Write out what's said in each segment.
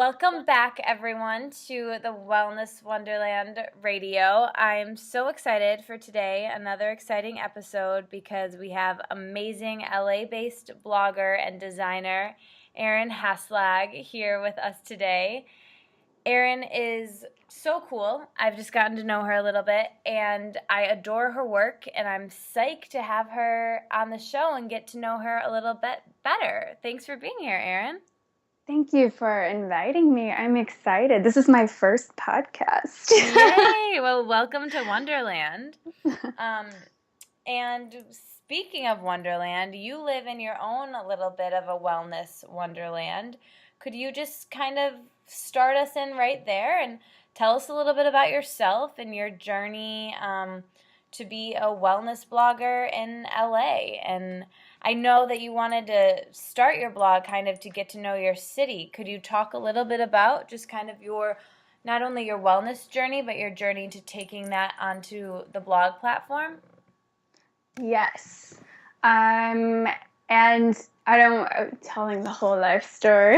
Welcome back, everyone, to the Wellness Wonderland Radio. I'm so excited for today, another exciting episode, because we have amazing LA-based blogger and designer Erin Haslag here with us today. Erin is so cool. I've just gotten to know her a little bit, and I adore her work, and I'm psyched to have her on the show and get to know her a little bit better. Thanks for being here, Erin. Thank you for inviting me. I'm excited. This is my first podcast. Yay! Well, welcome to Wonderland. And speaking of Wonderland, you live in your own little bit of a wellness wonderland. Could you just kind of start us in right there and tell us a little bit about yourself and your journey to be a wellness blogger in LA? And I know that you wanted to start your blog kind of to get to know your city. Could you talk a little bit about just kind of your, not only your wellness journey, but your journey to taking that onto the blog platform? Yes. And I don't telling the whole life story.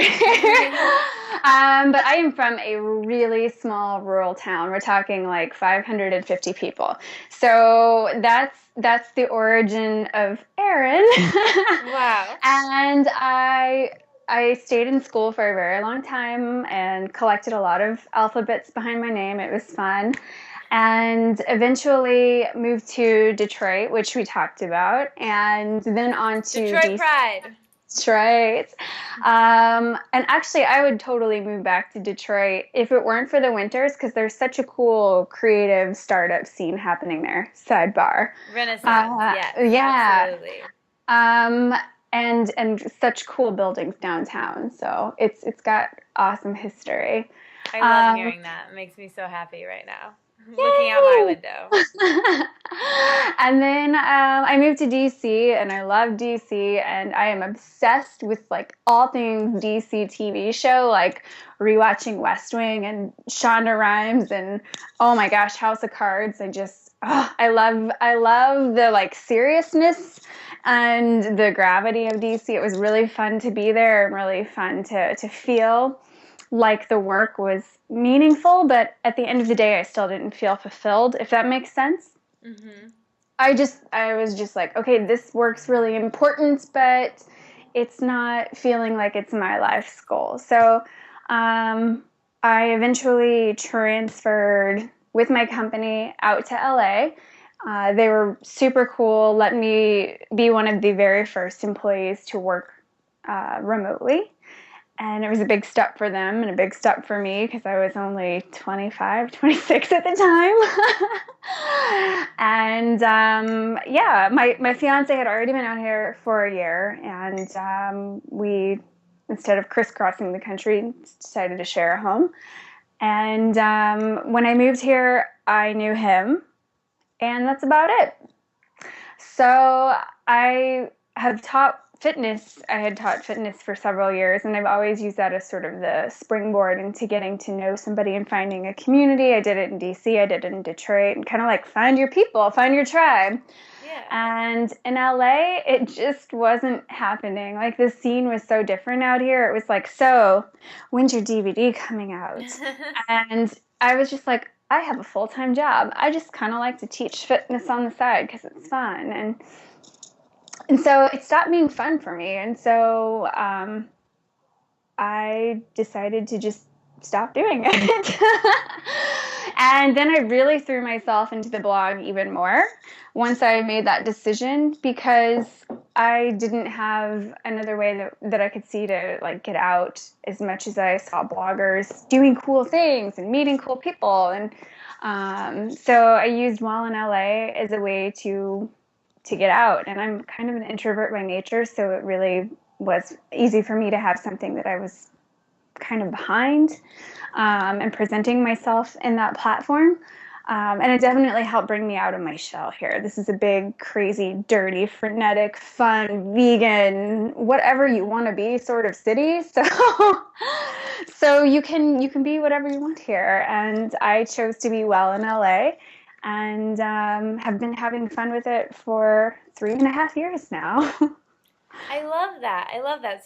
But I am from a really small rural town. We're talking like 550 people. So that's the origin of Erin. Wow. And I stayed in school for a very long time and collected a lot of alphabets behind my name. It was fun. And eventually moved to Detroit, which we talked about, and then on to Detroit Pride. Detroit. And actually, I would totally move back to Detroit if it weren't for the winters, because there's such a cool creative startup scene happening there. Sidebar. Renaissance, yes, yeah. Absolutely. And such cool buildings downtown. So it's got awesome history. I love hearing that. It makes me so happy right now. Looking out my window. And then I moved to DC, and I love DC, and I am obsessed with like all things DC TV show, like rewatching West Wing and Shonda Rhimes, and oh my gosh, House of Cards. I love the like seriousness and the gravity of DC. It was really fun to be there and really fun to feel like the work was meaningful, but at the end of the day, I still didn't feel fulfilled, if that makes sense. Mm-hmm. I was just like, okay, this work's really important, but it's not feeling like it's my life's goal. So I eventually transferred with my company out to LA. They were super cool, let me be one of the very first employees to work remotely. And it was a big step for them and a big step for me because I was only 25, 26 at the time. And my fiance had already been out here for a year, and we, instead of crisscrossing the country, decided to share a home. And when I moved here, I knew him, and that's about it. So I have taught fitness. I had taught fitness for several years, and I've always used that as sort of the springboard into getting to know somebody and finding a community. I did it in DC, I did it in Detroit, and kind of like find your people, find your tribe. Yeah. And in LA, it just wasn't happening. Like the scene was so different out here. It was like, so when's your DVD coming out? And I was just like, I have a full-time job. I just kind of like to teach fitness on the side because it's fun. And so it stopped being fun for me. And so I decided to just stop doing it. And then I really threw myself into the blog even more once I made that decision, because I didn't have another way that I could see to like get out as much as I saw bloggers doing cool things and meeting cool people. And so I used Well in LA as a way to get out. And I'm kind of an introvert by nature, so it really was easy for me to have something that I was kind of behind and presenting myself in that platform. And it definitely helped bring me out of my shell here. This is a big, crazy, dirty, frenetic, fun, vegan, whatever you want to be sort of city. So you can be whatever you want here. And I chose to be well in LA, and have been having fun with it for 3.5 years now. I love that.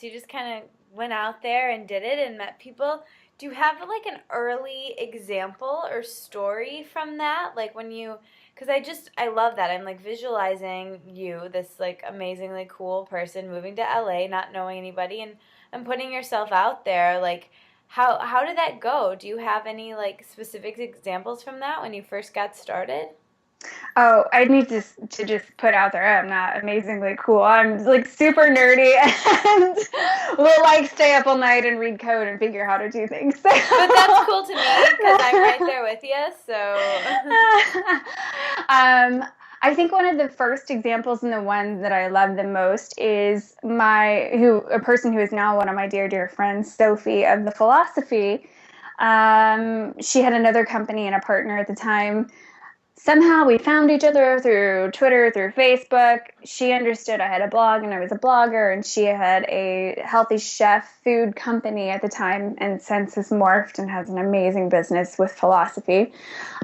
So you just kind of went out there and did it and met people. Do you have like an early example or story from that? Like when you, because I love that. I'm like visualizing you, this like amazingly cool person moving to LA, not knowing anybody, and putting yourself out there. Like, how did that go? Do you have any like specific examples from that when you first got started? Oh, I need to just put out there, I'm not amazingly cool. I'm like super nerdy and will like stay up all night and read code and figure how to do things. But that's cool to me because I'm right there with you. So. I think one of the first examples and the one that I love the most is a person who is now one of my dear friends, Sophie of the Philosophy. She had another company and a partner at the time. Somehow we found each other through Twitter, through Facebook. She understood I had a blog and I was a blogger, and she had a healthy chef food company at the time and since has morphed and has an amazing business with Philosophy.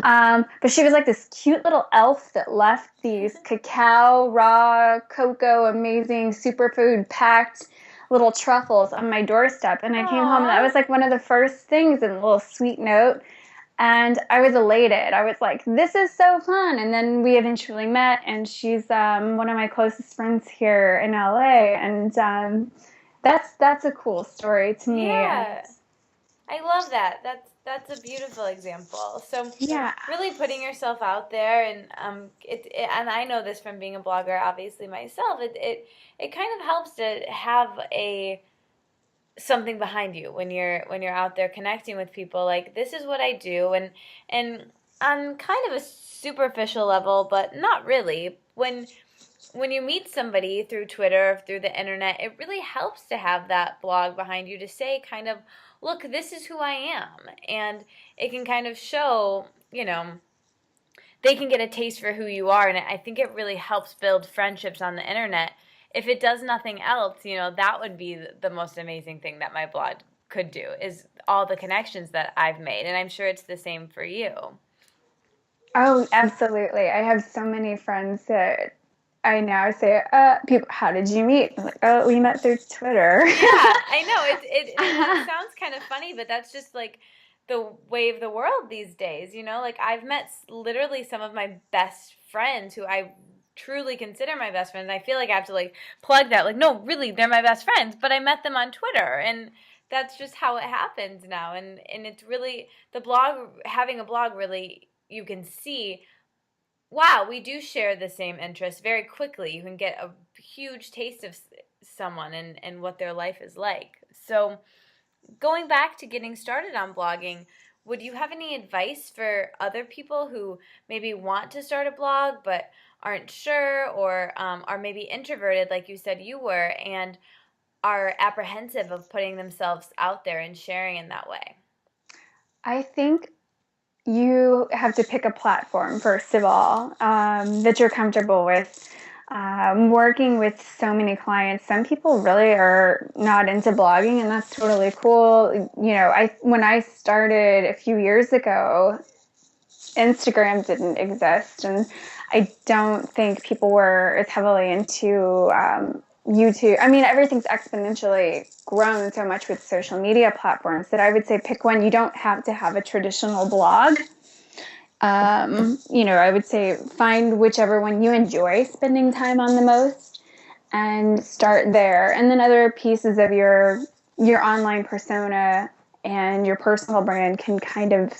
But she was like this cute little elf that left these cacao, raw cocoa, amazing superfood packed little truffles on my doorstep. And I came home and that was like one of the first things, and a little sweet note. And I was elated. I was like, this is so fun. And then we eventually met, and she's one of my closest friends here in LA. And that's a cool story to me. Yeah. I love that. That's a beautiful example. So Yeah, really putting yourself out there, and and I know this from being a blogger, obviously myself. It kind of helps to have something behind you when you're out there connecting with people. Like, this is what I do, and on kind of a superficial level, but not really. When you meet somebody through Twitter or through the internet, it really helps to have that blog behind you to say kind of, look, this is who I am. And it can kind of show, they can get a taste for who you are. And I think it really helps build friendships on the internet. If it does nothing else, that would be the most amazing thing that my blog could do, is all the connections that I've made. And I'm sure it's the same for you. Oh, absolutely. I have so many friends that I now say, people, how did you meet? I'm like, oh, we met through Twitter. Yeah, I know. It sounds kind of funny, but that's just like the way of the world these days, Like, I've met literally some of my best friends who I truly consider my best friends. I feel like I have to like plug that. Like, no, really, they're my best friends, but I met them on Twitter, and that's just how it happens now. And it's really having a blog, really, you can see, wow, we do share the same interests very quickly. You can get a huge taste of someone and what their life is like. So, going back to getting started on blogging, would you have any advice for other people who maybe want to start a blog but aren't sure, or are maybe introverted like you said you were, and are apprehensive of putting themselves out there and sharing in that way? I think you have to pick a platform, first of all, that you're comfortable with. Working with so many clients, some people really are not into blogging, and that's totally cool. When I started a few years ago, Instagram didn't exist, and I don't think people were as heavily into YouTube. I mean, everything's exponentially grown so much with social media platforms that I would say pick one. You don't have to have a traditional blog. I would say find whichever one you enjoy spending time on the most and start there. And then other pieces of your online persona and your personal brand can kind of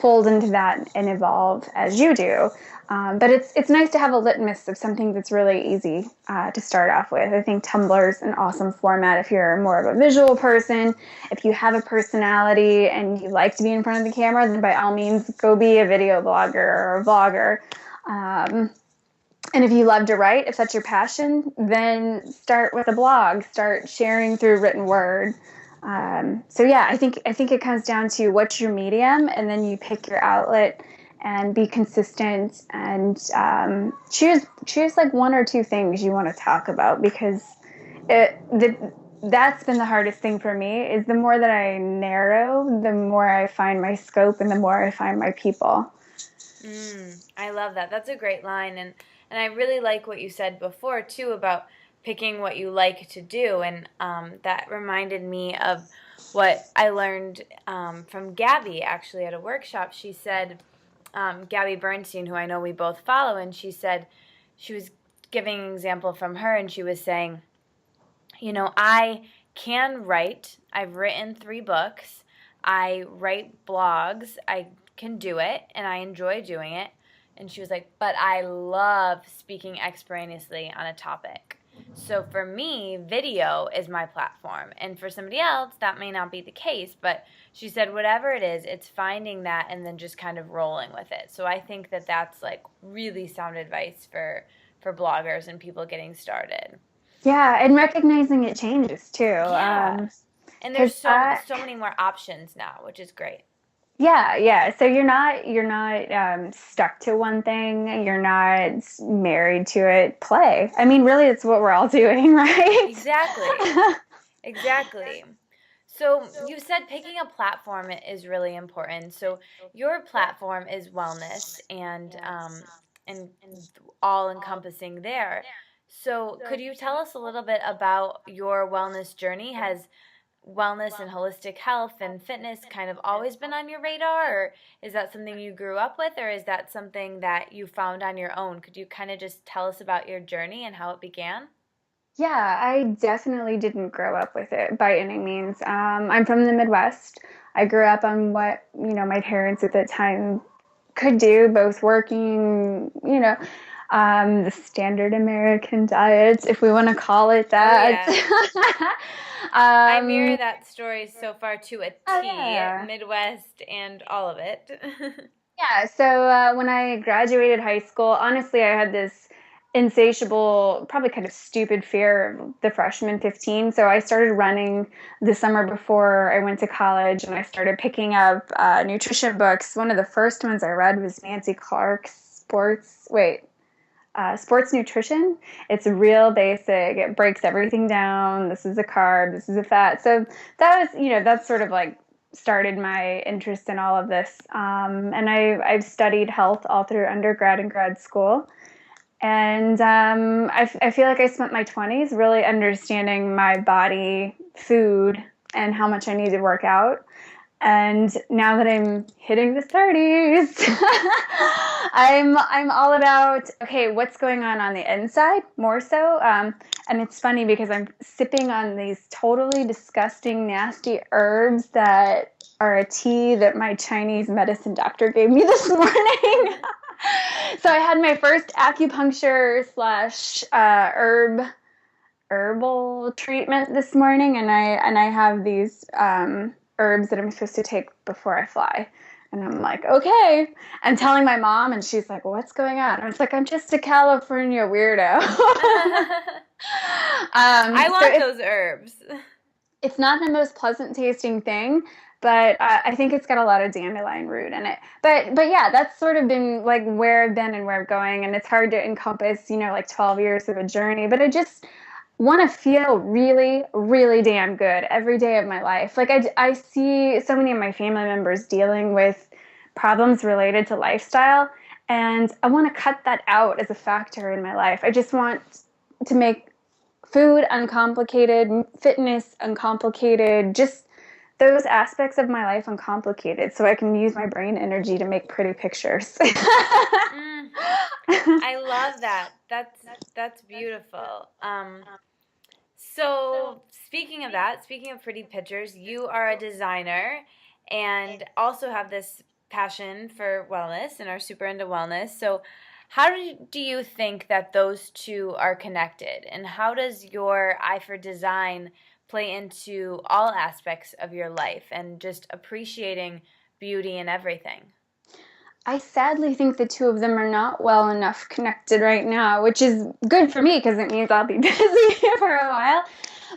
fold into that and evolve as you do. But it's nice to have a litmus of something that's really easy to start off with. I think Tumblr's an awesome format if you're more of a visual person. If you have a personality and you like to be in front of the camera, then by all means, go be a video blogger or a vlogger. And if you love to write, if that's your passion, then start with a blog. Start sharing through written word. So yeah, I think it comes down to what's your medium, and then you pick your outlet and be consistent and choose like one or two things you want to talk about, because that's been the hardest thing for me. Is the more that I narrow, the more I find my scope and the more I find my people. I love that. That's a great line, and I really like what you said before too about picking what you like to do, and that reminded me of what I learned from Gabby actually at a workshop. She said, Gabby Bernstein, who I know we both follow, and she said, she was giving an example from her, and she was saying, I can write. I've written 3 books. I write blogs. I can do it, and I enjoy doing it. And she was like, but I love speaking extemporaneously on a topic. So for me, video is my platform. And for somebody else, that may not be the case. But she said, whatever it is, it's finding that and then just kind of rolling with it. So I think that that's like really sound advice for bloggers and people getting started. Yeah, and recognizing it changes too. Yeah. And there's so many more options now, which is great. Yeah. So you're not stuck to one thing. You're not married to it. Play. I mean, really, it's what we're all doing, right? Exactly. So you said picking a platform is really important. So your platform is wellness and all encompassing there. So could you tell us a little bit about your wellness journey? Has wellness and holistic health and fitness kind of always been on your radar, or is that something you grew up with, or is that something that you found on your own? Could you kind of just tell us about your journey and how it began? Yeah, I definitely didn't grow up with it by any means. I'm from the Midwest. I grew up on what, my parents at that time could do, both working, the standard American diet, if we want to call it that. Oh, yeah. I mirror that story so far to a T, yeah. Midwest and all of it. Yeah, so when I graduated high school, honestly, I had this insatiable, probably kind of stupid fear of the freshman 15. So I started running the summer before I went to college, and I started picking up nutrition books. One of the first ones I read was Nancy Clark's Sports Nutrition. It's real basic. It breaks everything down. This is a carb. This is a fat. So that was, that's sort of like started my interest in all of this. And I've studied health all through undergrad and grad school. And I feel like I spent my 20s really understanding my body, food, and how much I need to work out. And now that I'm hitting the 30s, I'm all about, okay, what's going on the inside more so. And it's funny because I'm sipping on these totally disgusting, nasty herbs that are a tea that my Chinese medicine doctor gave me this morning. So I had my first acupuncture / herbal treatment this morning, and I have these herbs that I'm supposed to take before I fly. And I'm like, okay. I'm telling my mom, and she's like, what's going on? I was like, I'm just a California weirdo. I want those herbs. It's not the most pleasant tasting thing, but I think it's got a lot of dandelion root in it. But yeah, that's sort of been like where I've been and where I'm going. And it's hard to encompass, like 12 years of a journey. But I just want to feel really, really damn good every day of my life. Like I see so many of my family members dealing with problems related to lifestyle, and I want to cut that out as a factor in my life. I just want to make food uncomplicated, fitness uncomplicated, just those aspects of my life uncomplicated, so I can use my brain energy to make pretty pictures. I love that. That's beautiful. So speaking of pretty pictures, you are a designer and also have this passion for wellness and are super into wellness. So how do you think that those two are connected? And how does your eye for design play into all aspects of your life and just appreciating beauty and everything? I sadly think the two of them are not well enough connected right now, which is good for me because it means I'll be busy for a while.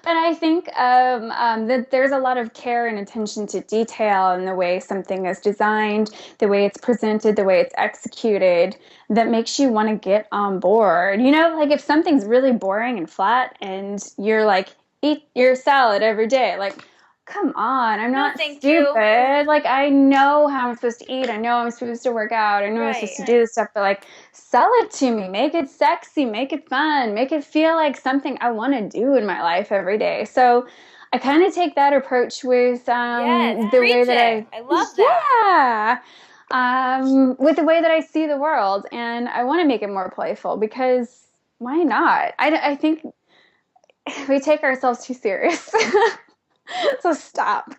But I think that there's a lot of care and attention to detail in the way something is designed, the way it's presented, the way it's executed, that makes you want to get on board. Like if something's really boring and flat and you're like, eat your salad every day, like, come on, I'm not stupid. Like, I know how I'm supposed to eat. I know I'm supposed to work out. I know I'm supposed to do this stuff, but like, sell it to me. Make it sexy. Make it fun. Make it feel like something I want to do in my life every day. So I kind of take that approach with Yes, the way preach that it. I love that. with the way that I see the world, and I want to make it more playful because why not? I think we take ourselves too serious, so stop.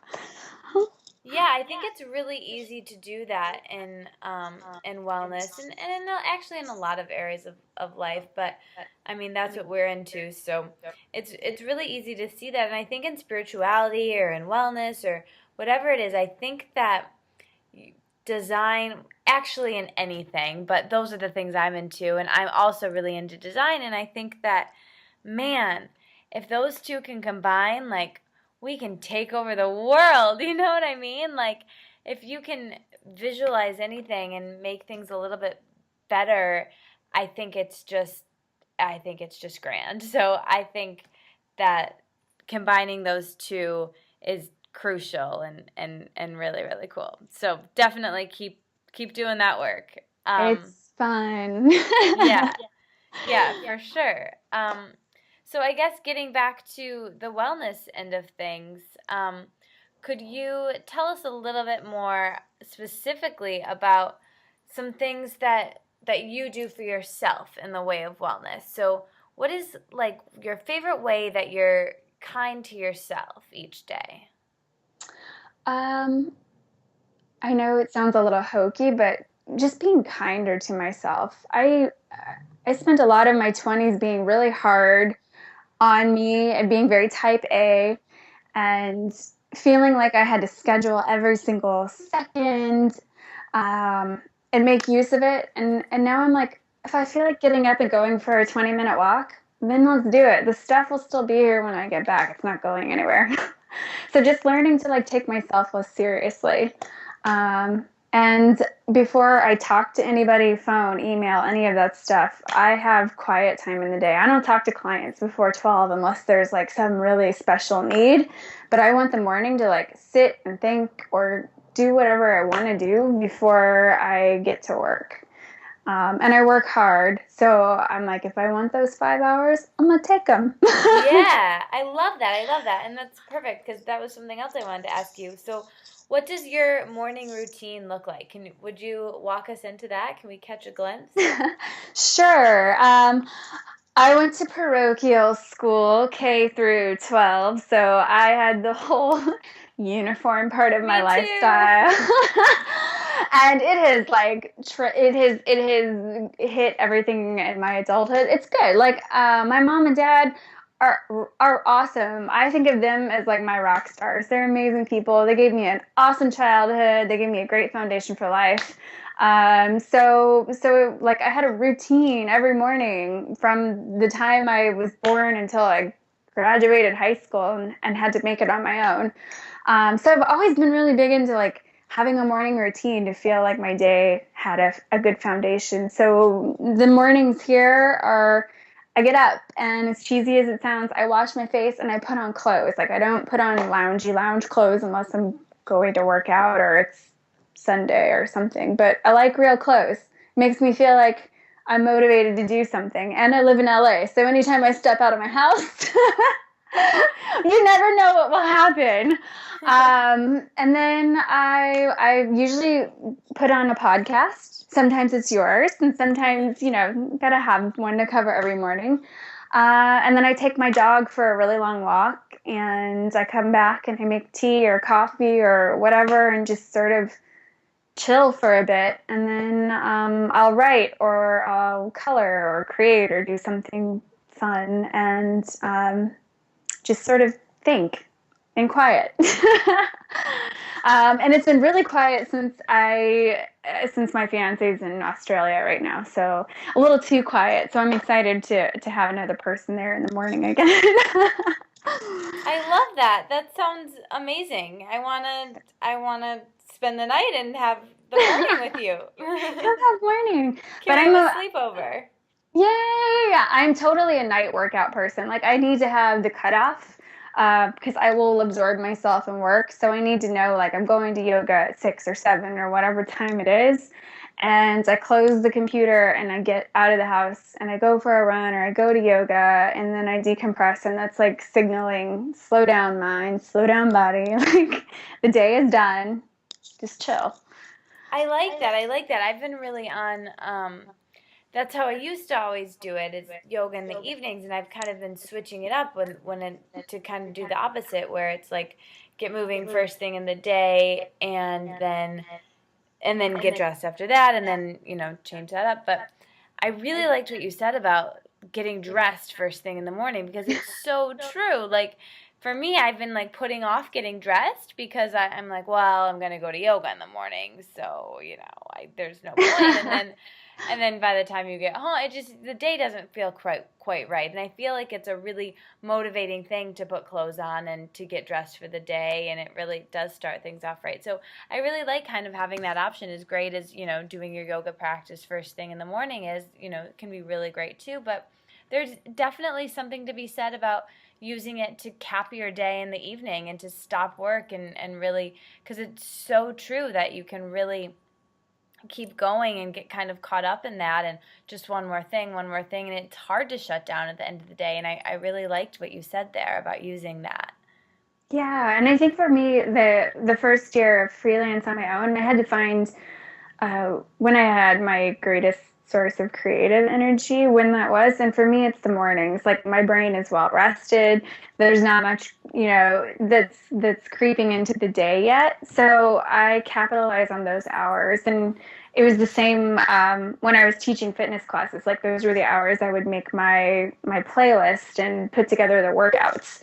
Yeah, I think it's really easy to do that in wellness and actually in a lot of areas of life, but I mean that's what we're into. So it's really easy to see that. And I think in spirituality or in wellness or whatever it is, I think that design actually in anything, but those are the things I'm into, and I'm also really into design, and I think that man, if those two can combine, like we can take over the world, you know what I mean? Like if you can visualize anything and make things a little bit better, I think it's just grand. So I think that combining those two is crucial and really really cool. So definitely keep doing that work. It's fun. Yeah. Yeah, for sure. So I guess getting back to the wellness end of things, could you tell us a little bit more specifically about some things that you do for yourself in the way of wellness? So what is like your favorite way that you're kind to yourself each day? Um, I know it sounds a little hokey, but just being kinder to myself. I spent a lot of my 20s being really hard on me and being very type A and feeling like I had to schedule every single second and make use of it. And now I'm like, if I feel like getting up and going for a 20-minute walk, then let's do it. The stuff will still be here when I get back. It's not going anywhere. So just learning to like take myself less seriously. And before I talk to anybody, phone, email, any of that stuff, I have quiet time in the day. I don't talk to clients before 12 unless there's like some really special need. But I want the morning to like sit and think or do whatever I want to do before I get to work. And I work hard. So I'm like, if I want those 5 hours, I'm going to take them. Yeah, I love that. I love that. And that's perfect because that was something else I wanted to ask you. So, what does your morning routine look like? Would you walk us into that? Can we catch a glimpse? Sure. I went to parochial school, K through 12, so I had the whole uniform part of my Me too. lifestyle. And it has like it has hit everything in my adulthood. It's good. Like my mom and dad are awesome. I think of them as like my rock stars. They're amazing people. They gave me an awesome childhood. They gave me a great foundation for life. So like I had a routine every morning from the time I was born until I graduated high school and had to make it on my own. So I've always been really big into like having a morning routine to feel like my day had a good foundation. So the mornings here are I get up and as cheesy as it sounds, I wash my face and I put on clothes. Like I don't put on lounge clothes unless I'm going to work out or it's Sunday or something. But I like real clothes. It makes me feel like I'm motivated to do something. And I live in LA, so anytime I step out of my house, you never know what will happen. And then I usually put on a podcast. Sometimes it's yours, and sometimes, gotta have one to cover every morning. And then I take my dog for a really long walk, and I come back and I make tea or coffee or whatever and just sort of chill for a bit. And then I'll write or I'll color or create or do something fun and just sort of think in quiet. And it's been really quiet since my fiance's in Australia right now, so a little too quiet. So I'm excited to have another person there in the morning again. I love that. That sounds amazing. I wanna spend the night and have the morning with you. Don't have morning, but I'm a sleepover. Yay! I'm totally a night workout person. Like I need to have the cutoff because I will absorb myself in work. So I need to know, like, I'm going to yoga at 6 or 7 or whatever time it is. And I close the computer and I get out of the house and I go for a run or I go to yoga and then I decompress. And that's like signaling, slow down mind, slow down body. Like, the day is done. Just chill. I like that. I like that. I've been really on, that's how I used to always do it, is yoga in the evenings, and I've kind of been switching it up to kind of do the opposite, where it's like get moving first thing in the day, and then get dressed after that, and then, change that up. But I really liked what you said about getting dressed first thing in the morning, because it's so true. Like, for me, I've been like putting off getting dressed because I'm like, well, I'm going to go to yoga in the morning, so, there's no point. And then by the time you get home, the day doesn't feel quite right. And I feel like it's a really motivating thing to put clothes on and to get dressed for the day, and it really does start things off right. So I really like kind of having that option, as great as, doing your yoga practice first thing in the morning is, can be really great too. But there's definitely something to be said about using it to cap your day in the evening and to stop work and really, because it's so true that you can really keep going and get kind of caught up in that, and just one more thing, and it's hard to shut down at the end of the day. And I really liked what you said there about using that. Yeah, and I think for me, the first year of freelance on my own, I had to find when I had my greatest source of creative energy, when that was. And for me, it's the mornings. Like, my brain is well rested. There's not much, that's creeping into the day yet. So I capitalize on those hours. And it was the same when I was teaching fitness classes. Like, those were the hours I would make my playlist and put together the workouts.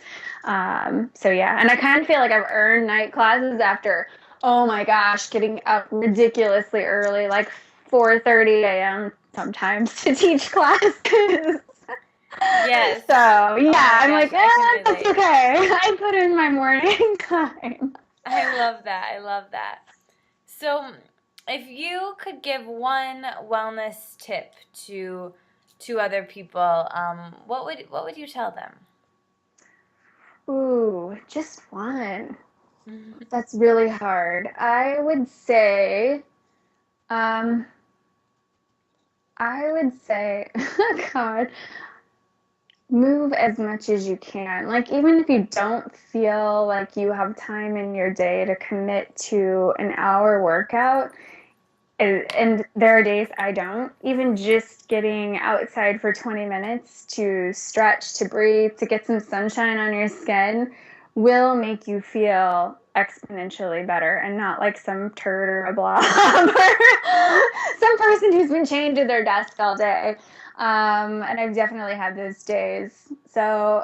So yeah, and I kind of feel like I've earned night classes after, oh my gosh, getting up ridiculously early, like 4:30 a.m. sometimes to teach classes. Yes. So yeah, I'm gosh, like, that's okay. I put in my morning time. I love that. So, if you could give one wellness tip to other people, what would you tell them? Ooh, just one. That's really hard. I would say, God, move as much as you can. Like, even if you don't feel like you have time in your day to commit to an hour workout, and there are days I don't, even just getting outside for 20 minutes to stretch, to breathe, to get some sunshine on your skin will make you feel exponentially better, and not like some turd or a blob or some person who's been chained to their desk all day. And I've definitely had those days. So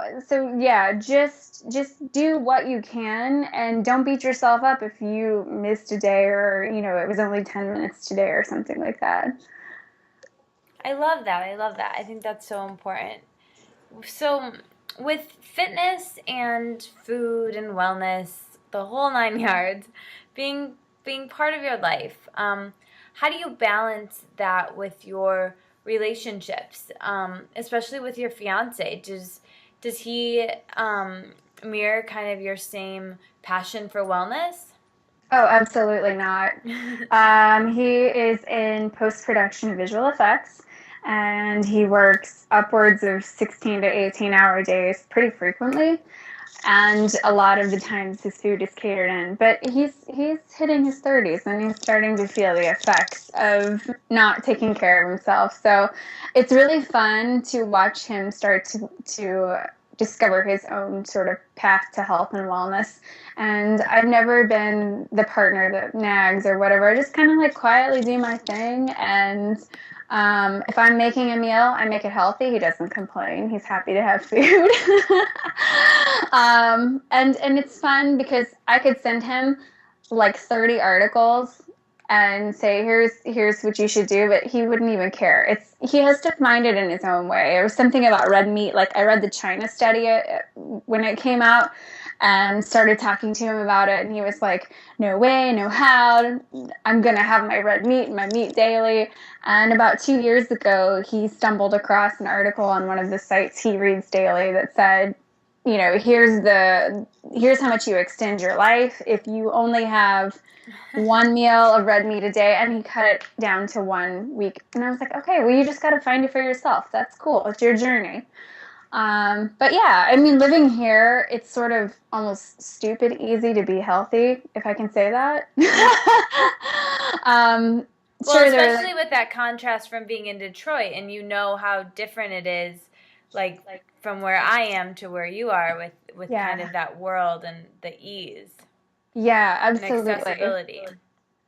yeah, just do what you can, and don't beat yourself up if you missed a day, or it was only 10 minutes today or something like that. I love that. I think that's so important. So, with fitness and food and wellness, the whole 9 yards, being part of your life, how do you balance that with your relationships, especially with your fiance? Does he mirror kind of your same passion for wellness? Oh, absolutely not. He is in post-production visual effects, and he works upwards of 16 to 18-hour days pretty frequently. And a lot of the times his food is catered in. But he's hitting his 30s, and he's starting to feel the effects of not taking care of himself. So it's really fun to watch him start to discover his own sort of path to health and wellness. And I've never been the partner that nags or whatever. I just kind of like quietly do my thing. And if I'm making a meal, I make it healthy. He doesn't complain. He's happy to have food. And it's fun because I could send him like 30 articles and say, here's what you should do, but he wouldn't even care. He has to find it in his own way. There was something about red meat. Like, I read the China study when it came out and started talking to him about it, and he was like, no way, no how, I'm going to have my red meat and my meat daily. And about 2 years ago, he stumbled across an article on one of the sites he reads daily that said, here's how much you extend your life if you only have one meal of red meat a day, and he cut it down to 1 week. And I was like, okay, well, you just got to find it for yourself. That's cool. It's your journey. But yeah, I mean, living here, it's sort of almost stupid easy to be healthy, if I can say that. Well, sure, especially with that contrast from being in Detroit, and you know how different it is, like from where I am to where you are, with kind of that world and the ease. Yeah, And absolutely. accessibility.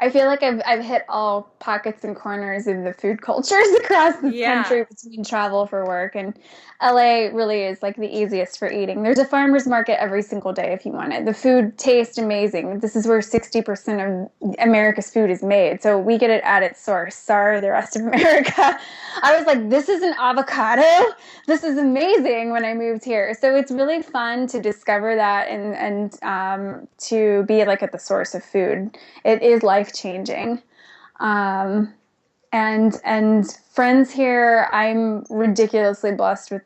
I feel like I've hit all pockets and corners of the food cultures across this country between travel for work, and LA really is like the easiest for eating. There's a farmer's market every single day if you want it. The food tastes amazing. This is where 60% of America's food is made, so we get it at its source. Sorry, the rest of America. I was like, this is an avocado? This is amazing when I moved here. So it's really fun to discover that and to be like at the source of food. It is life-changing. And friends here, I'm ridiculously blessed with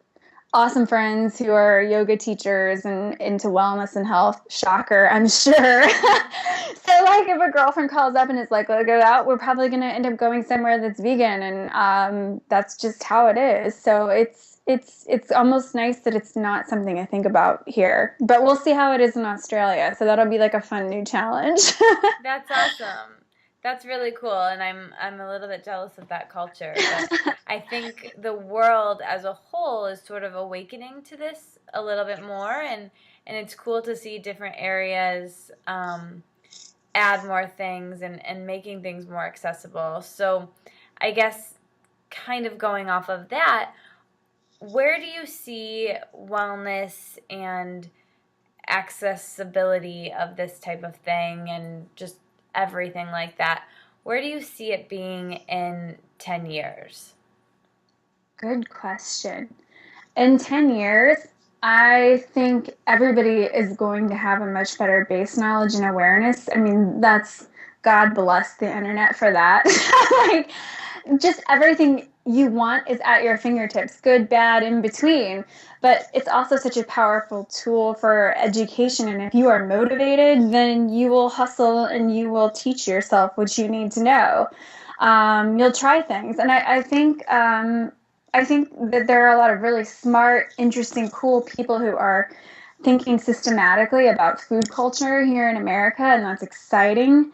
awesome friends who are yoga teachers and into wellness and health. Shocker, I'm sure. So like if a girlfriend calls up and is like, let's go out, we're probably going to end up going somewhere that's vegan. And that's just how it is. So it's almost nice that it's not something I think about here. But we'll see how it is in Australia. So that'll be like a fun new challenge. That's awesome. That's really cool, and I'm a little bit jealous of that culture. But I think the world as a whole is sort of awakening to this a little bit more, and it's cool to see different areas add more things and making things more accessible. So I guess kind of going off of that, where do you see wellness and accessibility of this type of thing and just everything like that, where do you see it being in 10 years? Good question. In 10 years, I think everybody is going to have a much better base knowledge and awareness. I mean, God bless the internet for that. Like, just everything you want is at your fingertips, good, bad, in between. But it's also such a powerful tool for education. And if you are motivated, then you will hustle and you will teach yourself what you need to know. You'll try things. And I think that there are a lot of really smart, interesting, cool people who are thinking systematically about food culture here in America, and that's exciting.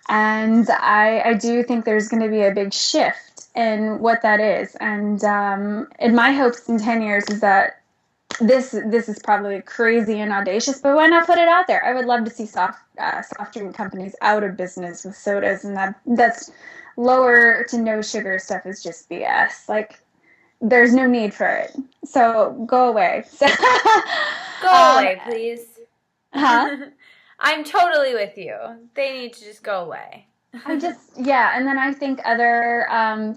And I do think there's going to be a big shift in what that is. And my hopes in 10 years is that this is probably crazy and audacious, but why not put it out there? I would love to see soft drink companies out of business with sodas, and that's lower to no sugar stuff is just BS. Like, there's no need for it. So go away. Go away, please. Huh? I'm totally with you. They need to just go away. And then I think other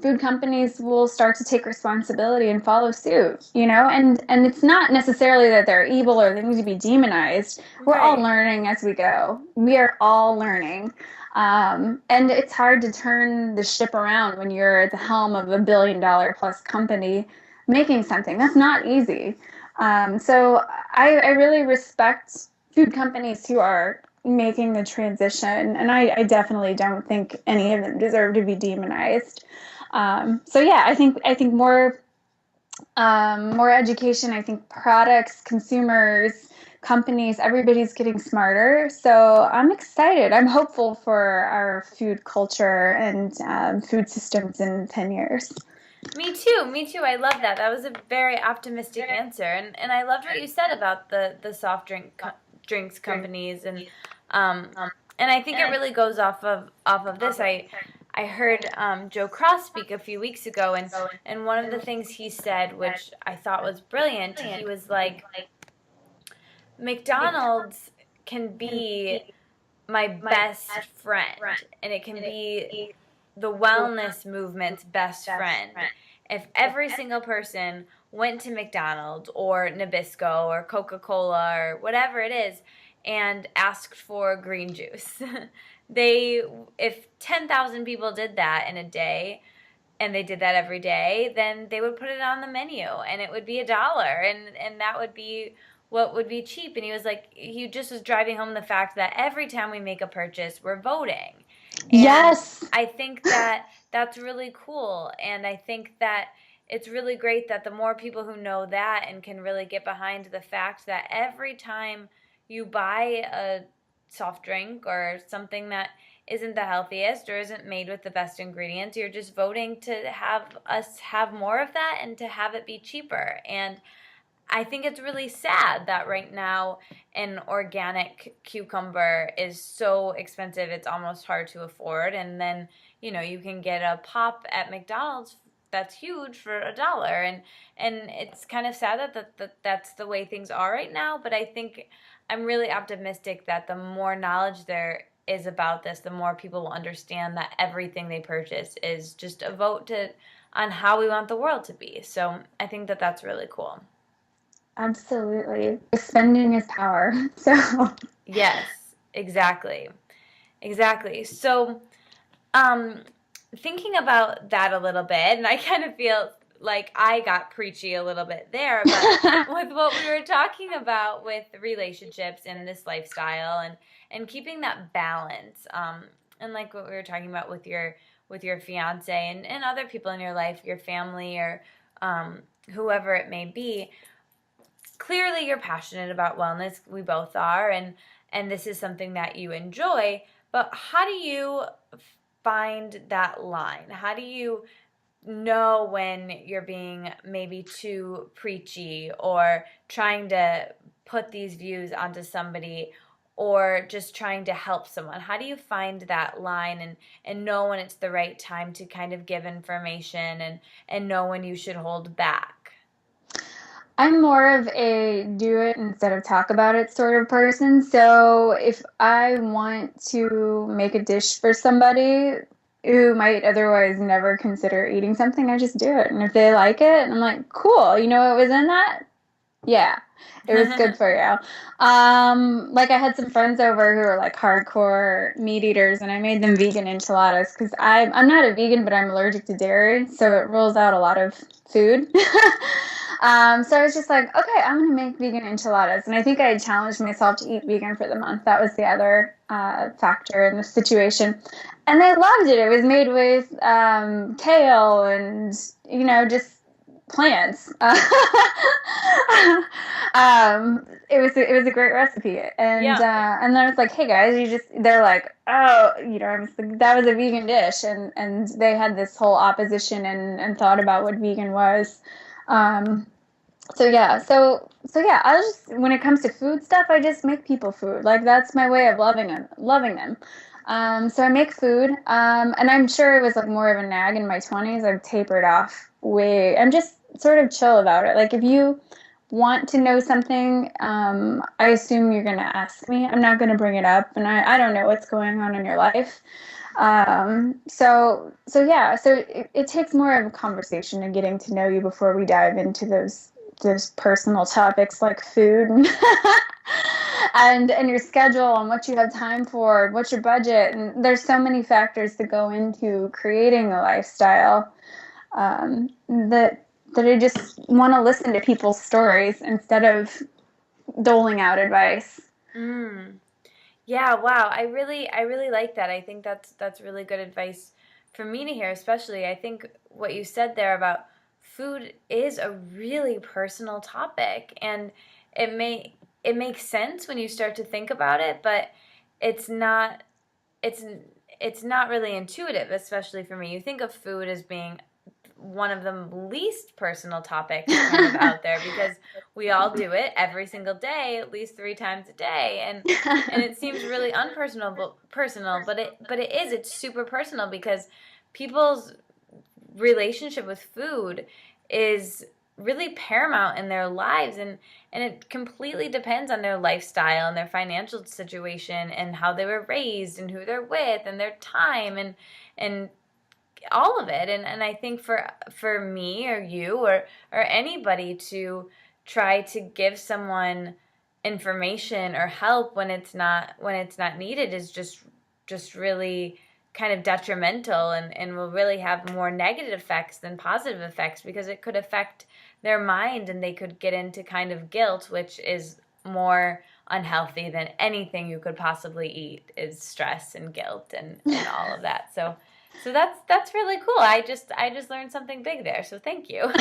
food companies will start to take responsibility and follow suit, and it's not necessarily that they're evil or they need to be demonized. We're all learning as we go. We are all learning. And it's hard to turn the ship around when you're at the helm of $1 billion plus company making something. That's not easy. So I really respect food companies who are making the transition, and I definitely don't think any of them deserve to be demonized. So yeah, I think more education. I think products, consumers, companies, everybody's getting smarter. So I'm excited. I'm hopeful for our food culture and food systems in 10 years. Me too. I love that. That was a very optimistic answer, and I loved what you said about the soft drinks companies, and I think it really goes off of this. I heard Joe Cross speak a few weeks ago, and one of the things he said, which I thought was brilliant, he was like, McDonald's can be my best friend, and it can be the wellness movement's best friend. If every single person went to McDonald's or Nabisco or Coca-Cola or whatever it is and asked for green juice, if 10,000 people did that in a day, and they did that every day, then they would put it on the menu, and it would be $1, and that would be what would be cheap. And he was like, he just was driving home the fact that every time we make a purchase, we're voting. And Yes. I think that that's really cool. And I think that it's really great that the more people who know that and can really get behind the fact that every time you buy a soft drink or something that isn't the healthiest or isn't made with the best ingredients, you're just voting to have us have more of that and to have it be cheaper. And I think it's really sad that right now an organic cucumber is so expensive it's almost hard to afford. And then, you can get a pop at McDonald's that's huge for $1. And it's kind of sad that that's the way things are right now. But I think I'm really optimistic that the more knowledge there is about this, the more people will understand that everything they purchase is just a vote on how we want the world to be. So I think that that's really cool. Absolutely. Spending is power. So yes, exactly. So thinking about that a little bit, and I kind of feel like I got preachy a little bit there, but with what we were talking about with relationships and this lifestyle and keeping that balance, and like what we were talking about with your fiance and other people in your life, your family or whoever it may be. Clearly you're passionate about wellness. We both are, and this is something that you enjoy, but how do you find that line? How do you know when you're being maybe too preachy or trying to put these views onto somebody or just trying to help someone? How do you find that line and know when it's the right time to kind of give information and know when you should hold back? I'm more of a do it instead of talk about it sort of person. So if I want to make a dish for somebody who might otherwise never consider eating something, I just do it. And if they like it, I'm like, cool, you know what was in that? Yeah, it was good for you. Like I had some friends over who are like hardcore meat eaters, and I made them vegan enchiladas because I'm not a vegan, but I'm allergic to dairy, so it rules out a lot of food. So I was just like, okay, I'm going to make vegan enchiladas. And I think I had challenged myself to eat vegan for the month. That was the other factor in the situation. And they loved it. It was made with kale and, just plants. It was a great recipe. And and then it's like, hey guys, they're like, oh, that was a vegan dish. And they had this whole opposition and thought about what vegan was. So yeah, I just, when it comes to food stuff, I just make people food. Like that's my way of loving them. So I make food, and I'm sure it was like more of a nag in my 20s. I've tapered off I'm just sort of chill about it. Like if you want to know something, I assume you're going to ask me. I'm not going to bring it up, and I don't know what's going on in your life. So it takes more of a conversation and getting to know you before we dive into those personal topics like food and your schedule and what you have time for, what's your budget. And there's so many factors that go into creating a lifestyle, that I just want to listen to people's stories instead of doling out advice. Yeah, wow. I really like that. I think that's really good advice for me to hear, especially. I think what you said there about food is a really personal topic, and it makes sense when you start to think about it, but it's not really intuitive, especially for me. You think of food as being one of the least personal topics kind of out there because we all do it every single day, at least 3 times a day, and it seems really unpersonal, but it's super personal because people's relationship with food is really paramount in their lives, and it completely depends on their lifestyle and their financial situation and how they were raised and who they're with and their time and all of it. And I think for me or you or anybody to try to give someone information or help when it's not needed is just really kind of detrimental and will really have more negative effects than positive effects, because it could affect their mind and they could get into kind of guilt, which is more unhealthy than anything you could possibly eat is stress and guilt and all of that. So that's really cool. I just learned something big there. So thank you.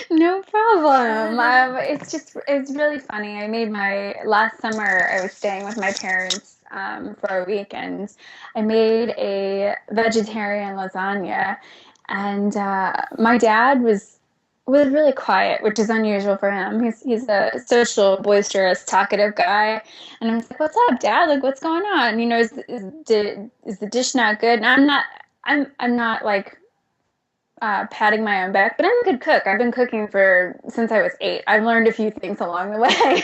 No problem. It's really funny. Last summer, I was staying with my parents for a week, and I made a vegetarian lasagna. And my dad was really quiet, which is unusual for him. He's a social, boisterous, talkative guy. And I was like, "What's up, Dad? Like, what's going on? You know, is the dish not good?" And I'm not like patting my own back, but I'm a good cook. I've been cooking since I was 8. I've learned a few things along the way.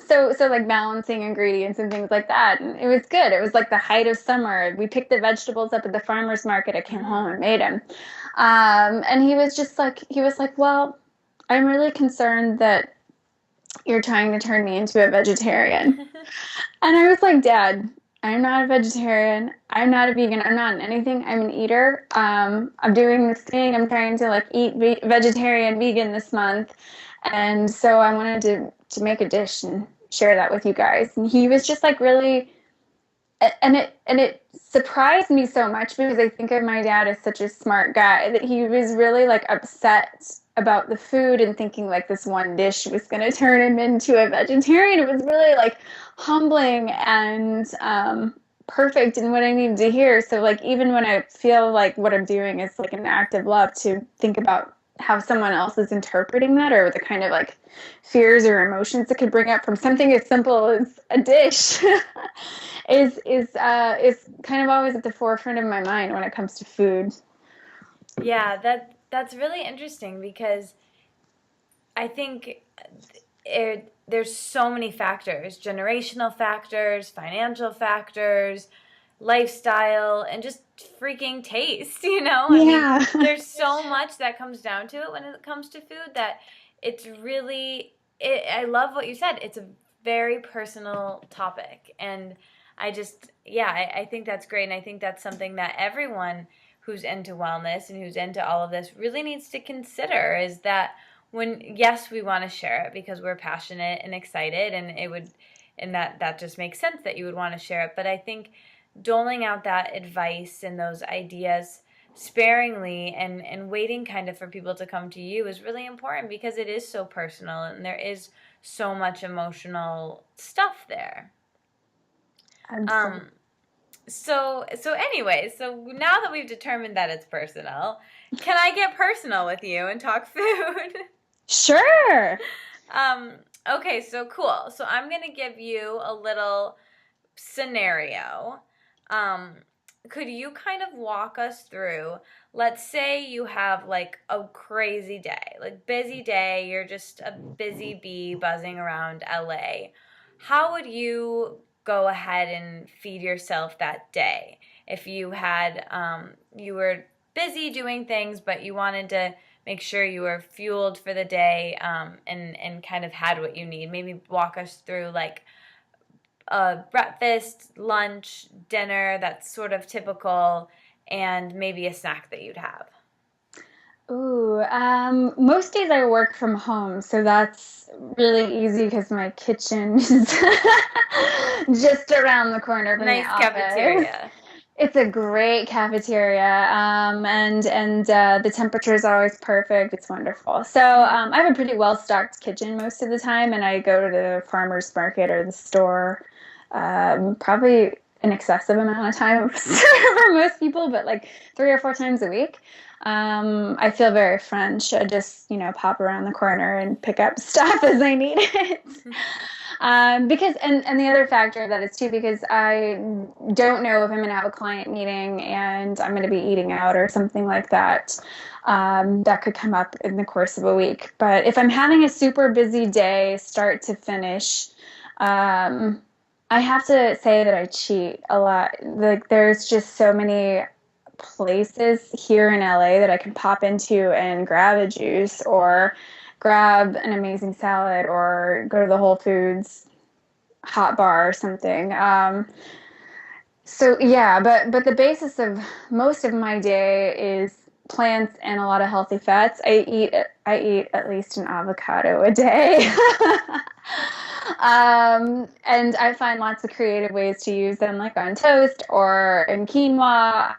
So like balancing ingredients and things like that. And it was good. It was like the height of summer. We picked the vegetables up at the farmer's market. I came home and made them. And he was like, "Well, I'm really concerned that you're trying to turn me into a vegetarian." And I was like, "Dad, I'm not a vegetarian. I'm not a vegan. I'm not anything. I'm an eater. I'm doing this thing. I'm trying to like eat vegetarian, vegan this month. And so I wanted to make a dish and share that with you guys." And he was just like really, and it surprised me so much because I think of my dad as such a smart guy that he was really like upset about the food and thinking like this one dish was going to turn him into a vegetarian. It was really like humbling and perfect in what I needed to hear. So like even when I feel like what I'm doing is like an act of love, to think about how someone else is interpreting that, or the kind of like fears or emotions it could bring up from something as simple as a dish is kind of always at the forefront of my mind when it comes to food. Yeah, that's really interesting because I think there's so many factors, generational factors, financial factors, lifestyle, and just freaking taste, you know? Yeah. I mean, there's so much that comes down to it when it comes to food that it's really, I love what you said. It's a very personal topic. And I think that's great. And I think that's something that everyone who's into wellness and who's into all of this really needs to consider, is that yes, we want to share it because we're passionate and excited, and that just makes sense that you would want to share it. But I think doling out that advice and those ideas sparingly and waiting kind of for people to come to you is really important because it is so personal and there is so much emotional stuff there. Absolutely. So now that we've determined that it's personal, can I get personal with you and talk food? Sure. Okay, so cool. So I'm going to give you a little scenario. Could you kind of walk us through, let's say you have like a crazy day, like busy day, you're just a busy bee buzzing around LA. How would you go ahead and feed yourself that day? If you had, you were busy doing things, but you wanted to make sure you were fueled for the day, and kind of had what you need. Maybe walk us through like breakfast, lunch, dinner, that's sort of typical, and maybe a snack that you'd have. Ooh, most days I work from home, so that's really easy because my kitchen is just around the corner from Nice the office. cafeteria. It's a great cafeteria, and the temperature is always perfect. It's wonderful. So I have a pretty well-stocked kitchen most of the time, and I go to the farmer's market or the store probably an excessive amount of time for most people, but like 3 or 4 times a week. I feel very French. I just, pop around the corner and pick up stuff as I need it. Because the other factor of that is too, because I don't know if I'm going to have a client meeting and I'm going to be eating out or something like that. That could come up in the course of a week. But if I'm having a super busy day, start to finish, I have to say that I cheat a lot. Like there's just so many places here in LA that I can pop into and grab a juice or grab an amazing salad or go to the Whole Foods hot bar or something. So yeah, but the basis of most of my day is plants and a lot of healthy fats. I eat at least an avocado a day. And I find lots of creative ways to use them, like on toast or in quinoa.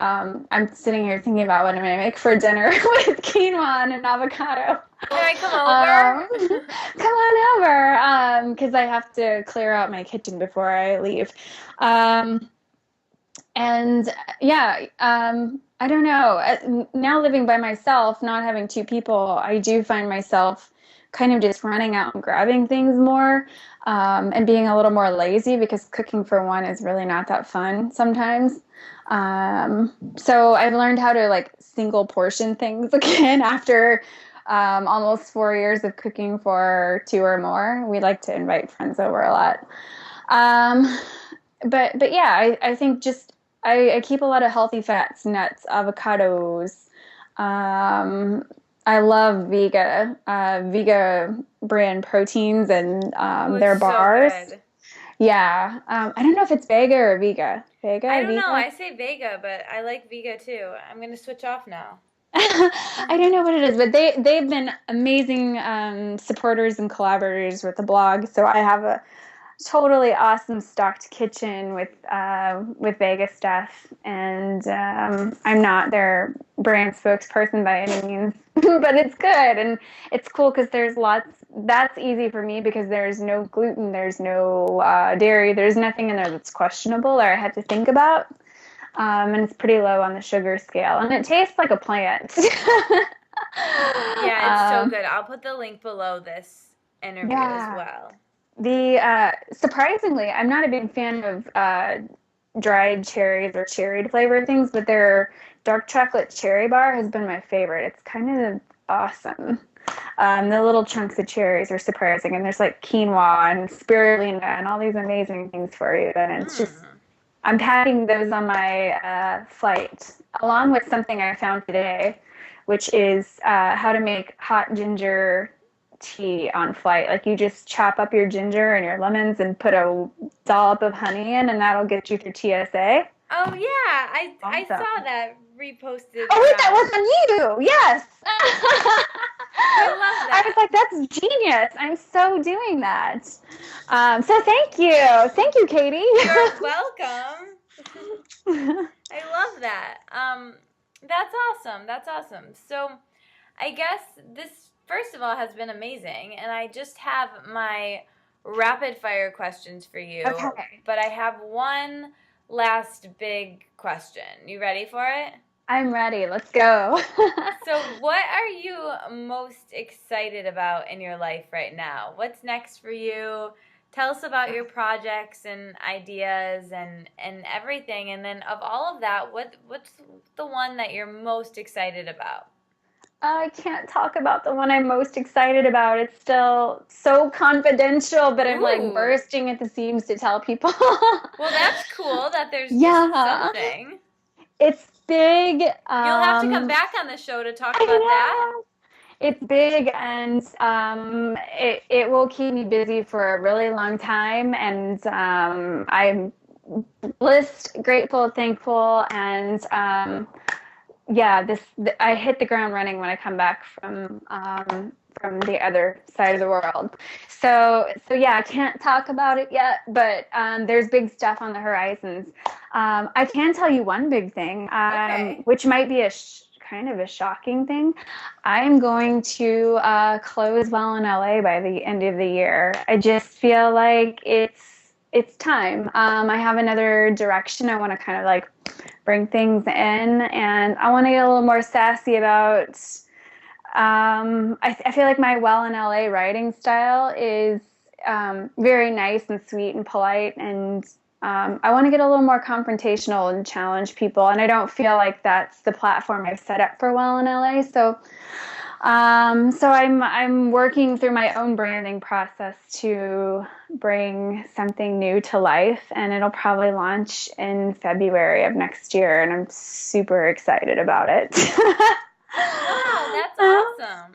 I'm sitting here thinking about what I'm going to make for dinner with quinoa and an avocado. Can I come over? Come on over, because I have to clear out my kitchen before I leave. And yeah, I don't know. Now living by myself, not having two people, I do find myself kind of just running out and grabbing things more, and being a little more lazy because cooking for one is really not that fun sometimes. So I've learned how to like single portion things again after almost 4 years of cooking for two or more. We like to invite friends over a lot. But yeah, I think just I keep a lot of healthy fats, nuts, avocados. I love Vega brand proteins and their bars. So good. Yeah. I don't know if it's Vega or Vega. Vega? I don't Vega? know. I say Vega, but I like Vega too. I'm going to switch off now. I don't know what it is, but they've been amazing supporters and collaborators with the blog. So I have a totally awesome stocked kitchen with Vega stuff, and I'm not their brand spokesperson by any means, but it's good and it's cool because there's lots. That's easy for me because there's no gluten, there's no dairy, there's nothing in there that's questionable or I had to think about, and it's pretty low on the sugar scale, and it tastes like a plant. Yeah, it's so good. I'll put the link below this interview as well. Surprisingly, I'm not a big fan of dried cherries or cherry flavored things, but their dark chocolate cherry bar has been my favorite. It's kind of awesome. The little chunks of cherries are surprising, and there's like quinoa and spirulina and all these amazing things for you. And it's just, I'm packing those on my flight, along with something I found today, which is how to make hot ginger tea on flight. Like you just chop up your ginger and your lemons and put a dollop of honey in, and that'll get you through TSA. Oh yeah, I saw that reposted. Oh wait, that was on you. Yes. I love that. I was like, that's genius. I'm so doing that. So thank you, Katie. You're welcome. I love that. That's awesome. So I guess this, first of all, has been amazing, and I just have my rapid fire questions for you. Okay. But I have one last big question. You ready for it? I'm ready. Let's go. So what are you most excited about in your life right now? What's next for you? Tell us about your projects and ideas and everything. And then of all of that, what's the one that you're most excited about? I can't talk about the one I'm most excited about. It's still so confidential, but I'm like bursting at the seams to tell people. Well, that's cool that there's something. It's big. You'll have to come back on the show to talk about that. It's big, and it will keep me busy for a really long time, and I'm blessed, grateful, thankful, and I hit the ground running when I come back from the other side of the world. So yeah, I can't talk about it yet, but there's big stuff on the horizons. I can tell you one big thing, which might be kind of a shocking thing. I'm going to close Well in LA by the end of the year. I just feel like it's time. I have another direction. I want to kind of like bring things in, and I want to get a little more sassy about. I feel like my Well in LA writing style is very nice and sweet and polite, and I want to get a little more confrontational and challenge people, and I don't feel like that's the platform I've set up for Well in LA. So I'm working through my own branding process to bring something new to life, and it'll probably launch in February of next year, and I'm super excited about it. Wow, that's awesome.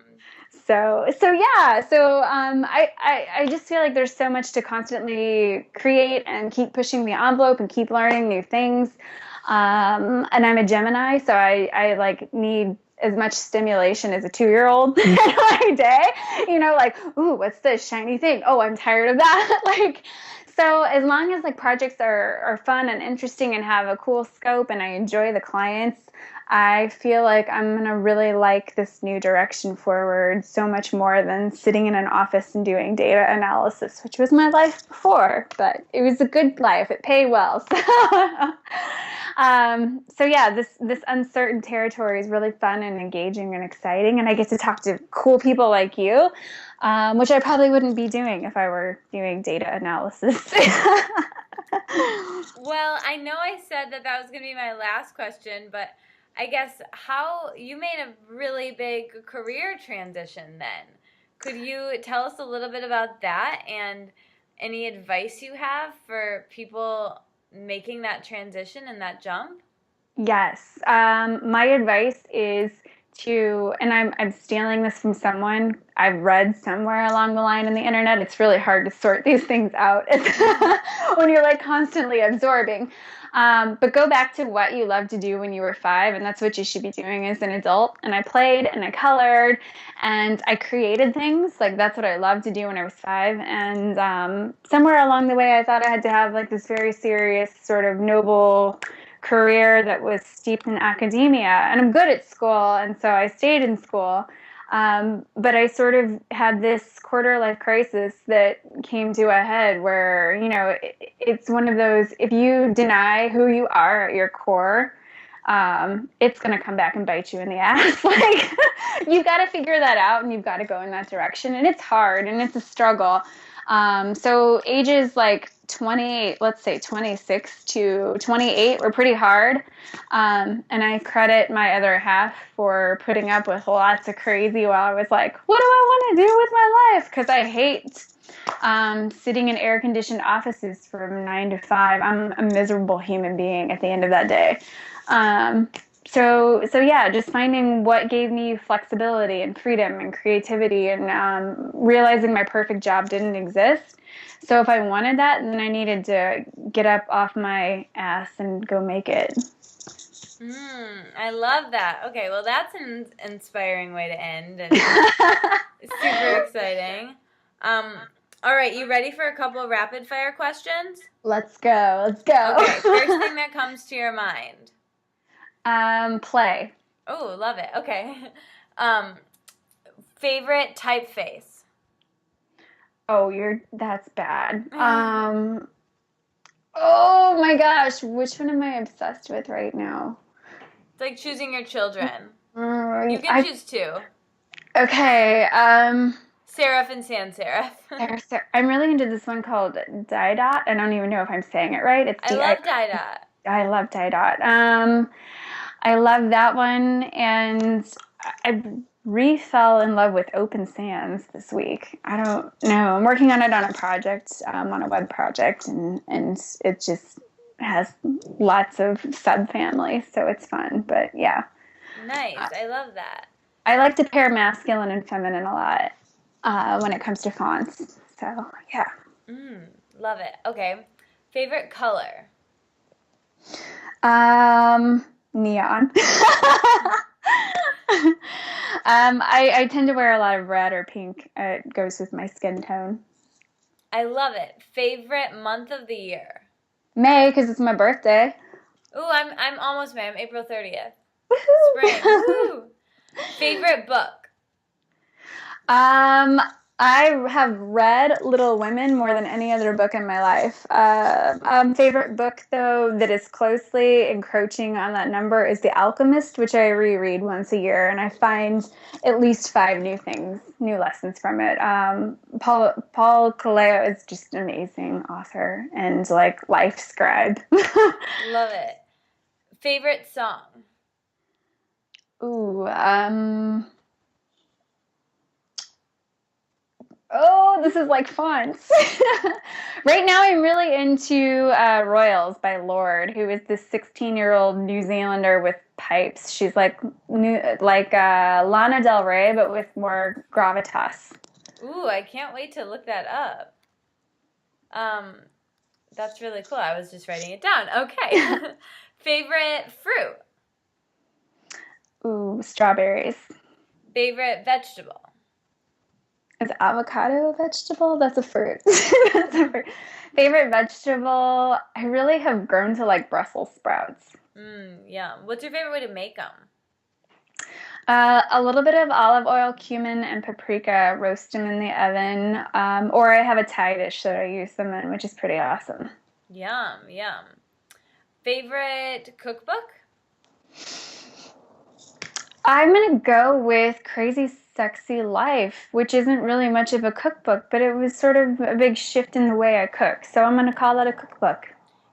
I just feel like there's so much to constantly create and keep pushing the envelope and keep learning new things. And I'm a Gemini, so I like need as much stimulation as a 2-year-old in my day. Like, ooh, what's this shiny thing? Oh, I'm tired of that. Like, so as long as like projects are fun and interesting and have a cool scope and I enjoy the clients, I feel like I'm going to really like this new direction forward so much more than sitting in an office and doing data analysis, which was my life before, but it was a good life. It paid well. So yeah, this uncertain territory is really fun and engaging and exciting, and I get to talk to cool people like you, which I probably wouldn't be doing if I were doing data analysis. Well, I know I said that was going to be my last question, but I guess how you made a really big career transition then. Could you tell us a little bit about that and any advice you have for people making that transition and that jump? Yes. My advice is and I'm stealing this from someone I've read somewhere along the line in the internet. It's really hard to sort these things out when you're like constantly absorbing. But go back to what you loved to do when you were 5, and that's what you should be doing as an adult. And I played and I colored and I created things. Like, that's what I loved to do when I was 5. And somewhere along the way, I thought I had to have like this very serious sort of noble career that was steeped in academia, and I'm good at school, and so I stayed in school. But I sort of had this quarter life crisis that came to a head where, it's one of those, if you deny who you are at your core, it's going to come back and bite you in the ass. Like, you've got to figure that out and you've got to go in that direction. And it's hard and it's a struggle. So ages like 28, let's say 26 to 28 were pretty hard. And I credit my other half for putting up with lots of crazy while I was like, what do I want to do with my life? Because I hate sitting in air-conditioned offices from 9 to 5. I'm a miserable human being at the end of that day. So yeah, just finding what gave me flexibility and freedom and creativity, and realizing my perfect job didn't exist. So if I wanted that, then I needed to get up off my ass and go make it. I love that. Okay, well, that's an inspiring way to end, and super exciting. All right, you ready for a couple of rapid fire questions? Let's go. Okay, first thing that comes to your mind. Play. Oh, love it. Okay. Favorite typeface? Oh, that's bad. Oh my gosh, which one am I obsessed with right now? It's like choosing your children. You can choose 2. Okay. Serif and sans serif. I'm really into this one called Didot. I don't even know if I'm saying it right. I love Didot. I love Didot. I love that one, and I fell in love with Open Sans this week. I don't know. I'm working on it on a project, on a web project, and it just has lots of subfamilies, so it's fun. But yeah. Nice. I love that. I like to pair masculine and feminine a lot when it comes to fonts. So yeah. Love it. Okay. Favorite color? Neon. I tend to wear a lot of red or pink. It goes with my skin tone. I love it. Favorite month of the year? May, because it's my birthday. Ooh, I'm almost May. I'm April 30th. Woohoo! Spring. Woohoo! Favorite book? I have read Little Women more than any other book in my life. Favorite book, though, that is closely encroaching on that number is The Alchemist, which I reread once a year, and I find at least 5 new lessons from it. Paul Coelho is just an amazing author and, like, life scribe. Love it. Favorite song? Ooh, oh, this is like fonts. Right now I'm really into Royals by Lorde, who is this 16-year-old New Zealander with pipes. She's like Lana Del Rey, but with more gravitas. Ooh, I can't wait to look that up. That's really cool. I was just writing it down. Okay. Favorite fruit? Ooh, strawberries. Favorite vegetable? Is avocado a vegetable? That's a fruit. That's a fruit. Favorite vegetable? I really have grown to like Brussels sprouts. Yeah. What's your favorite way to make them? A little bit of olive oil, cumin, and paprika. Roast them in the oven. Or I have a Thai dish that I use them in, which is pretty awesome. Yum, yum. Favorite cookbook? I'm going to go with Crazy Sexy Life, which isn't really much of a cookbook, but it was sort of a big shift in the way I cook. So I'm going to call it a cookbook.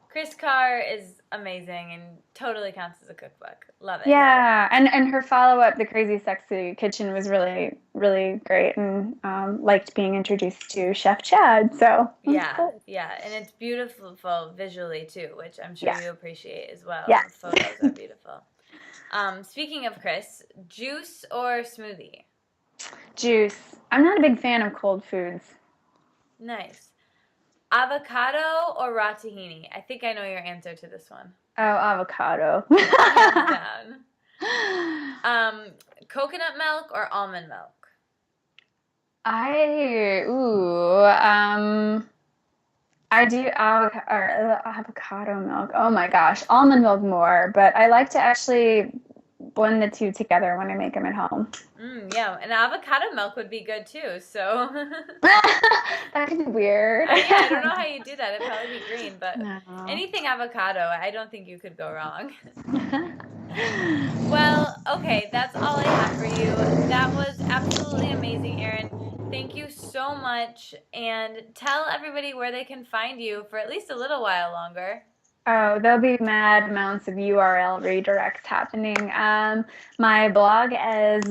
Chris Carr is amazing and totally counts as a cookbook. Love it. Yeah, and her follow-up, The Crazy Sexy Kitchen, was really, really great, and liked being introduced to Chef Chad, so Yeah, cool. yeah, and it's beautiful visually too, which I'm sure Yeah. you appreciate as well. Yes. The photos are beautiful. Speaking of Chris, juice or smoothie? Juice. I'm not a big fan of cold foods. Nice. Avocado or raw tahini? I think I know your answer to this one. Oh, avocado. Hands down. Coconut milk or almond milk? I do avocado milk. Oh my gosh, almond milk more, but I like to actually blend the two together when I make them at home. Yeah, and avocado milk would be good too, so. That could be weird. Yeah, I don't know how you do that. It'd probably be green, but No. anything avocado, I don't think you could go wrong. Well, okay, that's all I have for you. That was absolutely amazing, Erin. Thank you so much, and tell everybody where they can find you for at least a little while longer. Oh, there'll be mad amounts of URL redirects happening. My blog is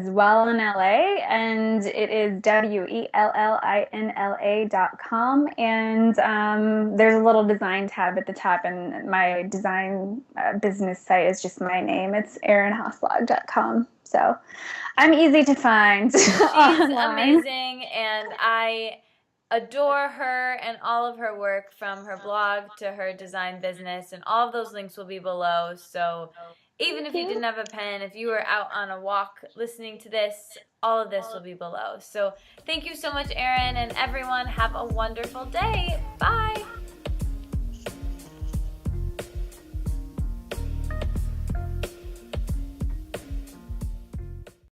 Well in LA, and it is WELLINLA.com. And there's a little design tab at the top, and my design business site is just my name. It's erinhaslag.com. So I'm easy to find. She's amazing, and I adore her and all of her work, from her blog to her design business, and all of those links will be below. So even if you didn't have a pen, if you were out on a walk listening to this, all of this will be below. So thank you so much, Erin, and everyone have a wonderful day. Bye.